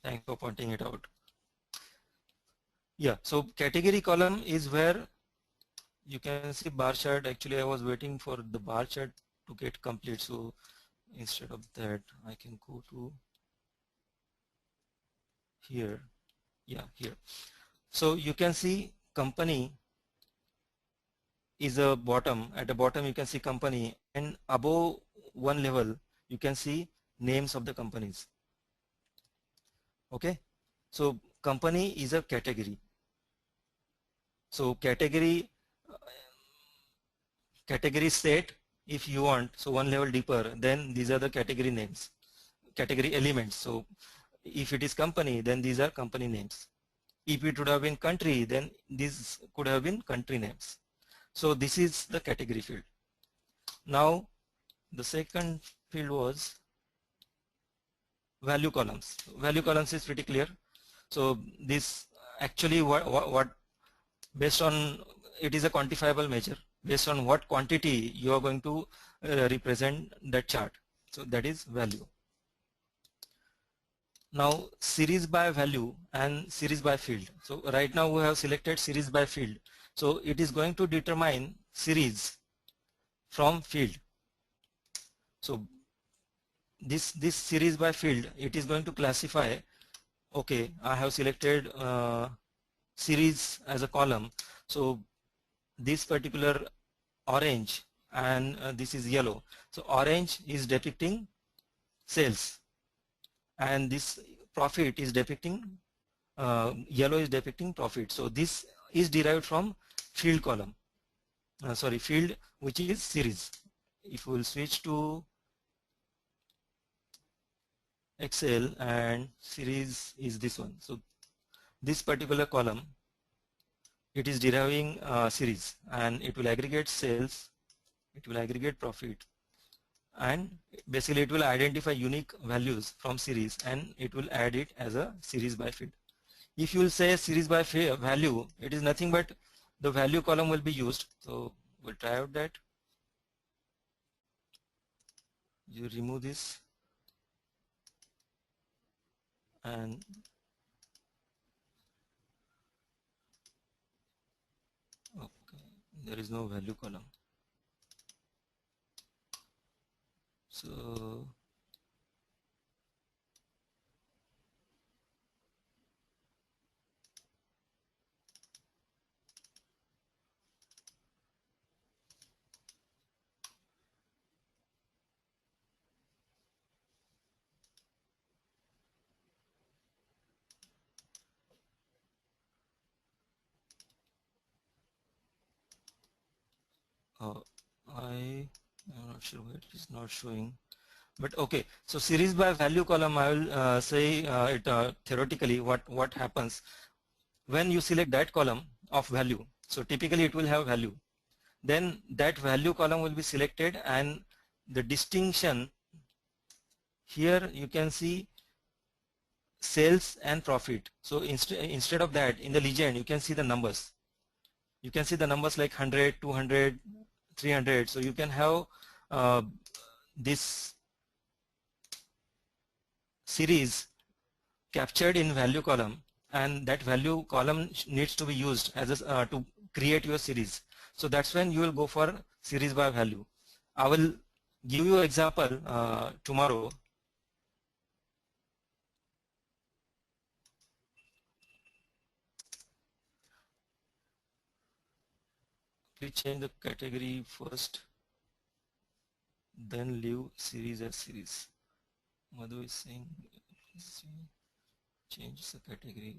thanks for pointing it out. Yeah, so category column is where you can see bar chart. Actually, I was waiting for the bar chart to get complete, so instead of that I can go to here. Yeah, here. So you can see company is a bottom. At the bottom you can see company, and above one level you can see names of the companies. Okay, so company is a category. So category set, if you want, so one level deeper, then these are the category names, category elements. So if it is company, then these are company names. If it would have been country, then these could have been country names. So this is the category field. Now the second field was value columns. Value columns is pretty clear. So this actually what based on, it is a quantifiable measure based on what quantity you are going to represent that chart. So that is value. Now series by value and series by field. So right now we have selected series by field. So it is going to determine series from field. So this series by field, it is going to classify, okay, I have selected series as a column. So this particular orange and this is yellow. So orange is depicting sales, and this profit is depicting, yellow is depicting profit. So this is derived from field column, field, which is series. If we will switch to Excel, and series is this one. So this particular column, it is deriving series, and it will aggregate sales, it will aggregate profit, and basically it will identify unique values from series, and it will add it as a series by field. If you will say series by value, it is nothing but the value column will be used. So we'll try out that. You remove this, and okay, there is no value column. So not sure why it is not showing. But okay, so series by value column, I will say it theoretically what happens when you select that column of value. So typically it will have value. Then that value column will be selected, and the distinction here you can see sales and profit. So instead of that, in the legend you can see the numbers. You can see the numbers like 100, 200, 300. So you can have this series captured in value column, and that value column needs to be used as a, to create your series. So that's when you will go for series by value. I will give you an example tomorrow. Please change the category first, then leave series as series. Madhu is saying change the category.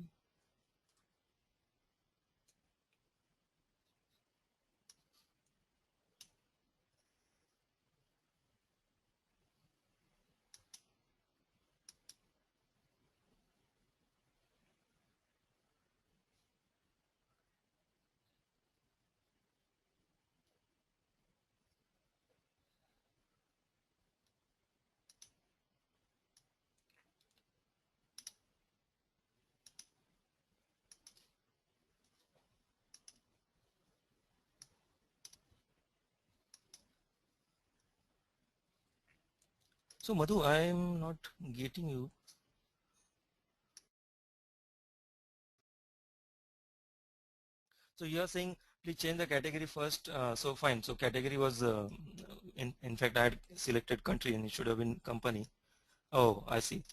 So Madhu, I am not getting you. So you are saying please change the category first. So fine. So category was in fact I had selected country and it should have been company. Oh, I see.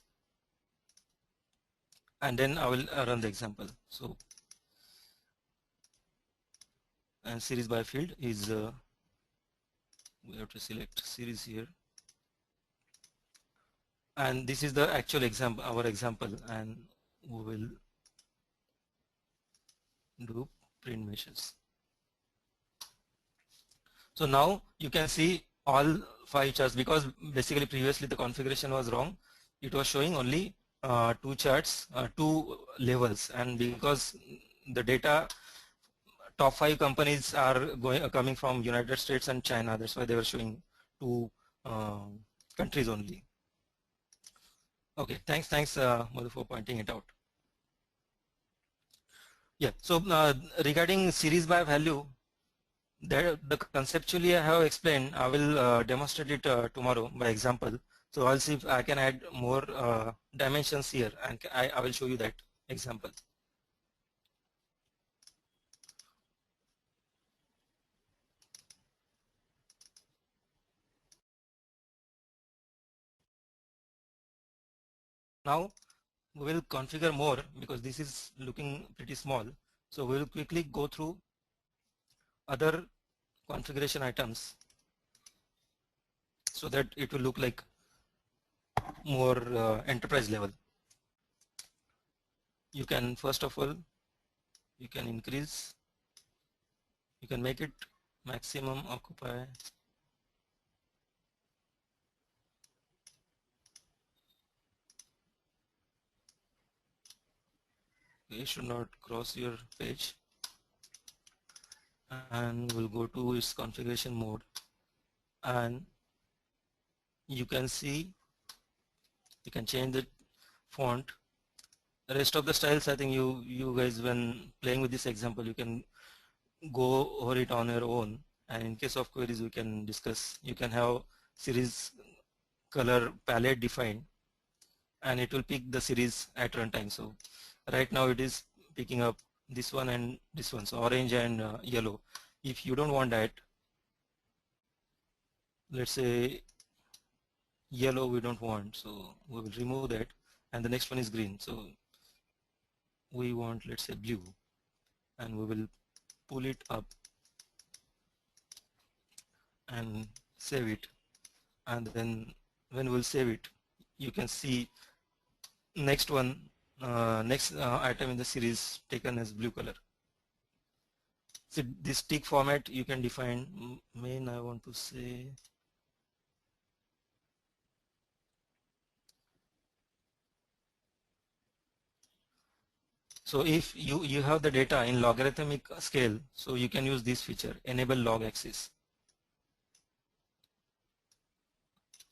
And then I will run the example. So and series by field is we have to select series here. And this is the actual example, our example, and we will do print meshes. So now you can see all 5 charts, because basically previously the configuration was wrong. It was showing only 2 charts, 2 levels, and because the data top 5 companies are coming from United States and China, that's why they were showing 2 countries only. Okay, thanks Madhu for pointing it out. Yeah, so regarding series by value, the conceptually I have explained. I will demonstrate it tomorrow by example. So I'll see if I can add more dimensions here, and I will show you that example. Now we will configure more because this is looking pretty small. So we will quickly go through other configuration items so that it will look like more enterprise level. You can first of all, you can increase, you can make it maximum occupy. You should not cross your page, and we'll go to its configuration mode, and you can see you can change the font. The rest of the styles, I think you guys, when playing with this example, you can go over it on your own, and in case of queries we can discuss. You can have series color palette defined, and it will pick the series at runtime. So right now it is picking up this one and this one, so orange and yellow. If you don't want that, let's say yellow we don't want, so we will remove that, and the next one is green, so we want, let's say, blue, and we will pull it up and save it. And then when we'll save it, you can see next one, next item in the series taken as blue color. So this tick format you can define. Main I want to say So if you have the data in logarithmic scale, so you can use this feature, enable log axis.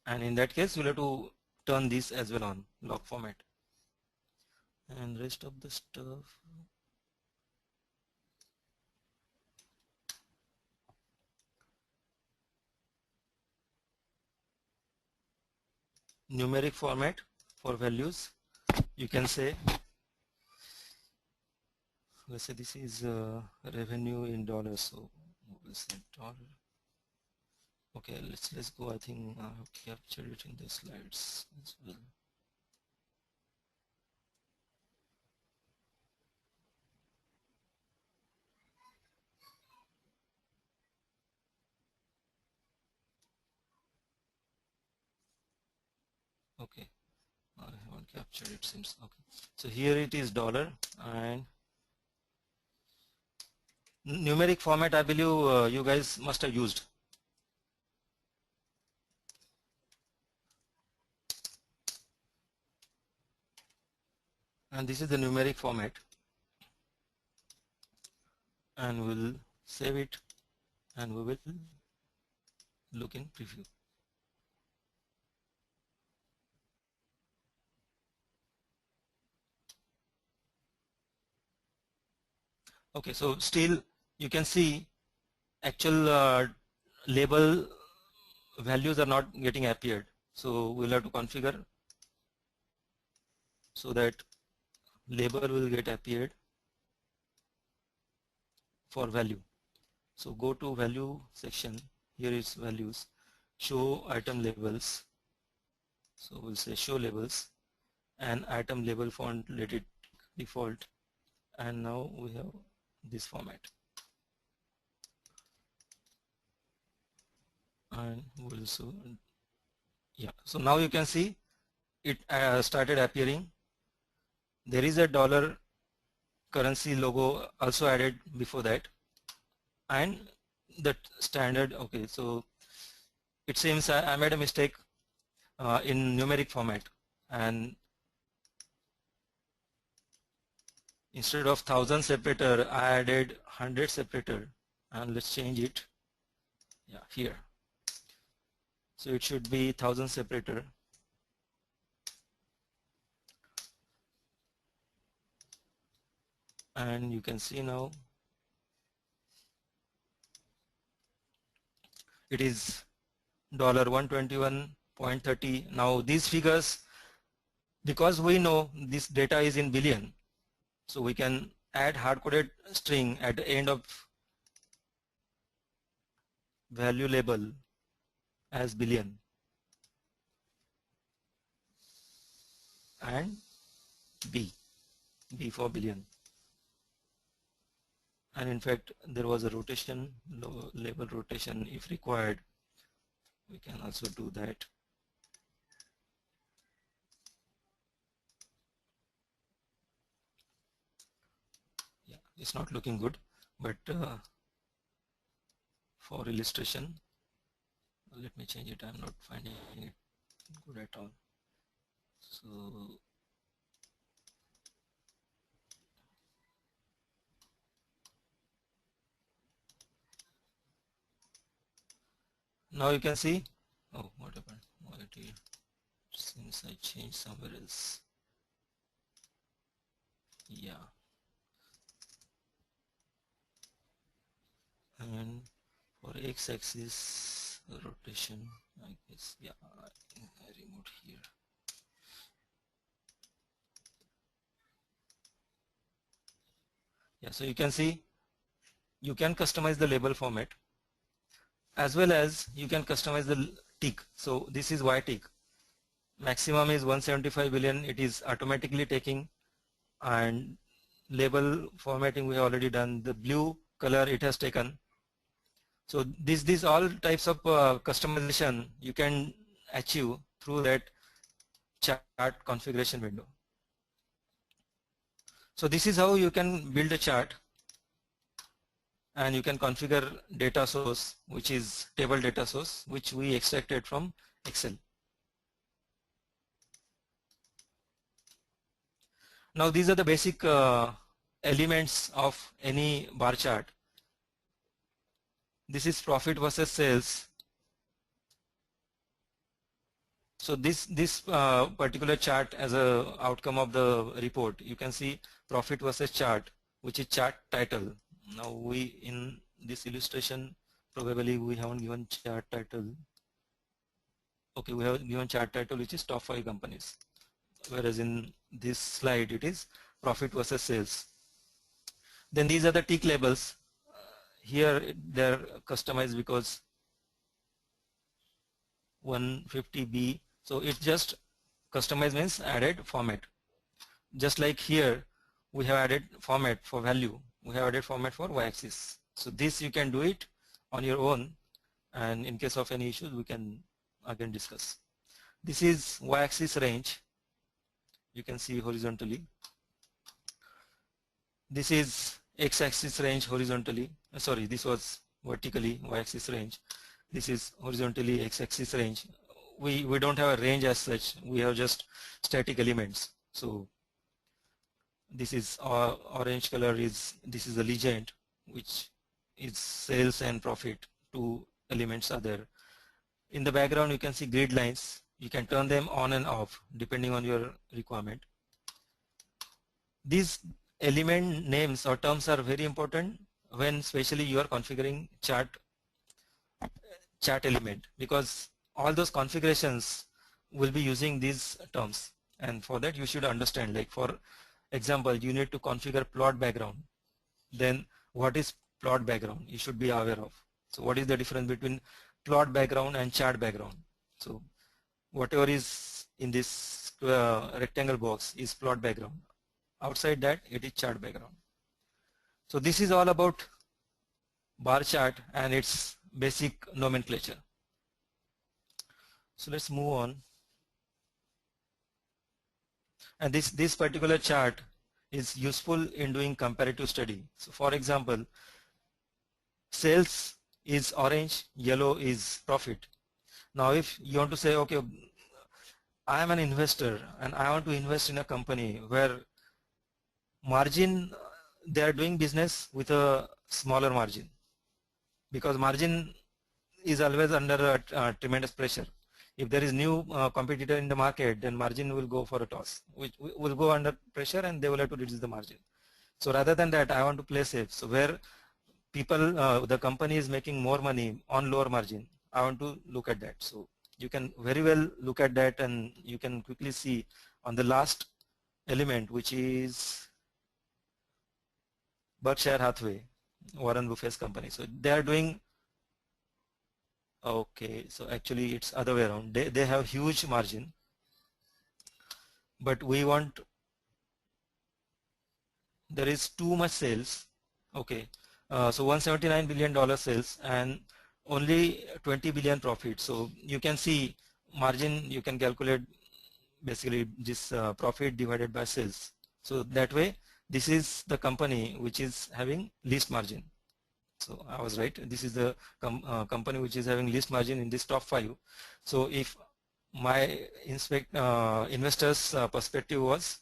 And in that case, we'll have to turn this as well on, log format. And rest of the stuff. Numeric format for values, you can say, let's say this is revenue in dollars, so we'll say dollar. Okay, let's go. I think I have captured it in the slides as well. Okay, I haven't captured it, seems. Okay, so here it is dollar, and numeric format I believe you guys must have used. And this is the numeric format, and we'll save it and we will look in preview. Okay, so still you can see actual label values are not getting appeared, so we'll have to configure so that label will get appeared for value. So go to value section, here is values, show item labels, so we'll say show labels, and item label font, let it default, and now we have this format. And we'll also, yeah, so now you can see it started appearing. There is a dollar currency logo also added before that, and that standard. Okay, so it seems I made a mistake in numeric format, and instead of 1000 separator I added 100 separator, and let's change it, yeah, here. So it should be 1000 separator, and you can see now it is $121.30. Now these figures, because we know this data is in billion, so we can add hard-coded string at the end of value label as billion, and B for billion. And in fact there was a rotation, label rotation if required, we can also do that. Yeah, it's not looking good, but for illustration, let me change it. I'm not finding it good at all. So now you can see, oh, what happened? Since I changed somewhere else. Yeah. And for x-axis rotation, I guess, yeah, I removed here. Yeah, so you can see you can customize the label format as well as you can customize the tick. So this is Y tick. Maximum is 175 billion. It is automatically taking, and label formatting we have already done. The blue color it has taken. So these all types of customization you can achieve through that chart configuration window. So this is how you can build a chart, and you can configure data source, which is table data source, which we extracted from Excel. Now these are the basic elements of any bar chart. This is profit versus sales. So this particular chart as a outcome of the report, you can see profit versus chart, which is chart title. Now we in this illustration probably we haven't given chart title. Okay, we have given chart title which is top 5 companies, whereas in this slide it is profit versus sales. Then these are the tick labels. Here they're customized because 150B. So it's just customized means added format. Just like here we have added format for value, we have added format for y-axis. So this you can do it on your own, and in case of any issues we can again discuss. This is y-axis range, you can see horizontally. This is x-axis range horizontally, sorry, this was vertically y-axis range. This is horizontally x-axis range. We don't have a range as such, we have just static elements. So this is orange color is, this is the legend, which is sales and profit, 2 elements are there. In the background you can see grid lines, you can turn them on and off depending on your requirement. These element names or terms are very important when especially you are configuring chart element, because all those configurations will be using these terms, and for that you should understand, like for example you need to configure plot background, then what is plot background you should be aware of. So what is the difference between plot background and chart background? So whatever is in this rectangle box is plot background, outside that it is chart background. So this is all about bar chart and its basic nomenclature. So let's move on. And this particular chart is useful in doing comparative study. So for example, sales is orange, yellow is profit. Now if you want to say, okay, I am an investor and I want to invest in a company where margin, they are doing business with a smaller margin, because margin is always under a tremendous pressure. If there is new competitor in the market, then margin will go for a toss, which will go under pressure and they will have to reduce the margin. So rather than that, I want to play safe. So where people, the company is making more money on lower margin, I want to look at that. So you can very well look at that, and you can quickly see on the last element, which is Berkshire Hathaway, Warren Buffett's company. So they are doing, okay, so actually it's other way around. They have huge margin, but we want, there is too much sales. Okay, so $179 billion sales and only 20 billion profit. So you can see margin, you can calculate basically this profit divided by sales. So that way this is the company which is having least margin. So I was right, this is the company which is having least margin in this top 5. So if my investors perspective was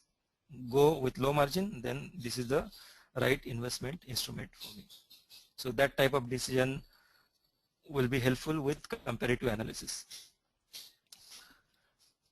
go with low margin, then this is the right investment instrument for me. So that type of decision will be helpful with comparative analysis.